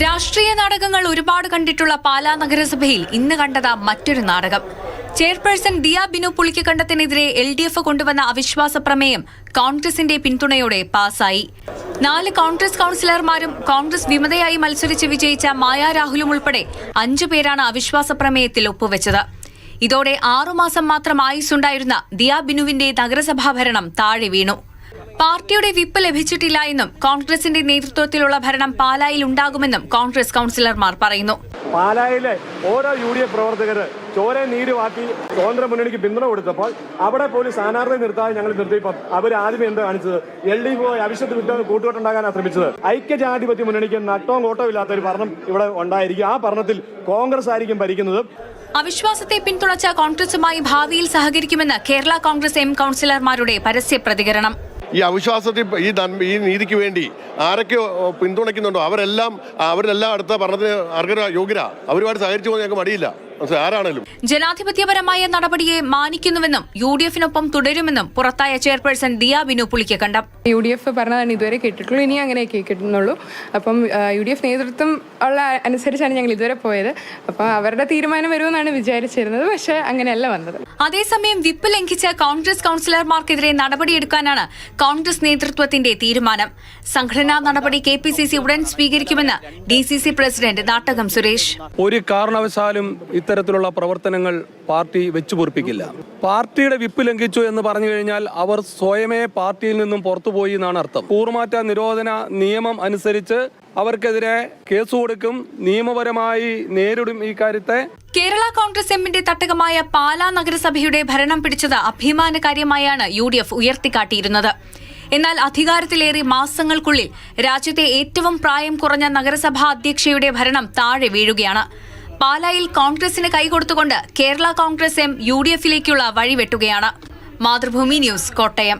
രാഷ്ട്രീയ നാടകങ്ങൾ ഒരുപാട് കണ്ടിട്ടുള്ള പാലാ നഗരസഭയിൽ ഇന്ന് കണ്ടത് മറ്റൊരു നാടകം. ചെയർപേഴ്സൺ ദിയ ബിനു പുളിക്കക്കണ്ടത്തിനെതിരെ LDF കൊണ്ടുവന്ന അവിശ്വാസ പ്രമേയം കോൺഗ്രസിന്റെ പിന്തുണയോടെ പാസായി. 4 കോൺഗ്രസ് കൌൺസിലർമാരും കോൺഗ്രസ് വിമതയായി മത്സരിച്ച് വിജയിച്ച മായ രാഹുലും ഉൾപ്പെടെ 5 പേരാണ് അവിശ്വാസ പ്രമേയത്തിൽ ഒപ്പുവെച്ചത്. ഇതോടെ 6 മാസം മാത്രം ആയുസ്സുണ്ടായിരുന്ന ദിയ ബിനുവിന്റെ നഗരസഭാ ഭരണം താഴെ വീണു. പാർട്ടിയുടെ വിപ്പ് ലഭിച്ചിട്ടില്ല എന്നും കോൺഗ്രസിന്റെ നേതൃത്വത്തിലുള്ള ഭരണം പാലായിൽ ഉണ്ടാകുമെന്നും കോൺഗ്രസ് കൌൺസിലർമാർ പറയുന്നു. പാലായിലെ ഓരോ UDF പ്രവർത്തകർ ചോര നീരുവാക്കി സ്വതന്ത്ര മുന്നണിക്ക് പിന്തുണ കൊടുത്തപ്പോൾ അവിടെ പോലും സ്ഥാനാർത്ഥി നിർത്താതെ ഞങ്ങൾ നിർത്തിയപ്പോൾ അവർ ആദ്യമേ എന്താ കാണിച്ചത്? LDF അവിശ്വത്ത് വിട്ട് കൂട്ടുകെട്ടുണ്ടാകാനാണ് ശ്രമിച്ചത്. ഐക്യജനാധിപത്യ മുന്നണിക്ക് നട്ടവും കോട്ടവും ഇല്ലാത്ത ഒരു ഭരണം ഇവിടെ ഉണ്ടായിരിക്കും. ആ ഭരണത്തിൽ കോൺഗ്രസ് ആയിരിക്കും ഭരിക്കുന്നത്. അവിശ്വാസത്തെ പിന്തുണച്ച കോൺഗ്രസുമായി ഭാവിയിൽ സഹകരിക്കുമെന്ന് കേരള കോൺഗ്രസ് കൌൺസിലർമാരുടെ പരസ്യ പ്രതികരണം. ഈ അവിശ്വാസത്തിൽ ഈ നീതിക്ക് വേണ്ടി ആരൊക്കെ പിന്തുണയ്ക്കുന്നുണ്ടോ അവരെല്ലാം അടുത്ത ഭരണത്തിന് അർഹര യോഗ്യരാ. അവരുമായിട്ട് സഹകരിച്ചു പോകുന്ന ഞങ്ങൾക്ക് മടിയില്ല. ആരാണേലും ജനാധിപത്യപരമായ നടപടിയെ മാനിക്കുന്നുവെന്നും UDF-നൊപ്പം തുടരുമെന്നും പുറത്തായ ചെയർപേഴ്സൺ ദിയ ബിനു പുളിക്കക്കണ്ടം. UDF പറഞ്ഞതാണ് ഇതുവരെ കേട്ടിട്ടുള്ളൂ, ഇനി അങ്ങനെ കേൾക്കുന്നുള്ളൂ. അപ്പം UDF നേതൃത്വം ഉള്ള അനുസരിച്ചാണ് ഞങ്ങൾ ഇതുവരെ പോയത്. അപ്പം അവരുടെ തീരുമാനം വരുമെന്നാണ് വിചാരിച്ചിരുന്നത്, പക്ഷെ അങ്ങനെയല്ല വന്നത്. അതേസമയം വിപ്പ് ലംഘിച്ച കോൺഗ്രസ് കൌൺസിലർമാർക്കെതിരെ നടപടിയെടുക്കാനാണ് കോൺഗ്രസ് നേതൃത്വത്തിന്റെ തീരുമാനം. സംഘടനാ നടപടി KPCC ഉടൻ സ്വീകരിക്കുമെന്ന് DCC പ്രസിഡന്റ് നാട്ടകം സുരേഷ്. ഒരു കാരണവശാലും ഇത്തരത്തിലുള്ള പ്രവർത്തനങ്ങൾ പാർട്ടി വെച്ചുപൊറിപ്പിക്കില്ല. പാർട്ടിയുടെ വിപ്പ് ലംഘിച്ചു എന്ന് പറഞ്ഞു കഴിഞ്ഞാൽ അവർ സ്വയമേ പാർട്ടിയിൽ നിന്നും പുറത്തുപോയി എന്നാണ് അർത്ഥം. കൂറുമാറ്റ നിരോധന നിയമം അനുസരിച്ച് അവർക്കെതിരെ കേസ് കൊടുക്കും, നിയമപരമായി നേരിടും. ഈ കാര്യത്തെ കേരള കോൺഗ്രസ് എമ്മിന്റെ തട്ടകമായ പാലാ നഗരസഭയുടെ ഭരണം പിടിച്ചത് അഭിമാനകാര്യമായാണ് UDF ഉയർത്തിക്കാട്ടിയിരുന്നത്. എന്നാൽ അധികാരത്തിലേറി മാസങ്ങൾക്കുള്ളിൽ രാജ്യത്തെ ഏറ്റവും പ്രായം കുറഞ്ഞ നഗരസഭാ അധ്യക്ഷയുടെ ഭരണം താഴെ വീഴുകയാണ്. പാലായിൽ കോൺഗ്രസിന് കൈകൊടുത്തുകൊണ്ട് കേരള കോൺഗ്രസ് എം UDF-ലേക്കുള്ള വഴിവെട്ടുകയാണ്. മാതൃഭൂമി ന്യൂസ്, കോട്ടയം.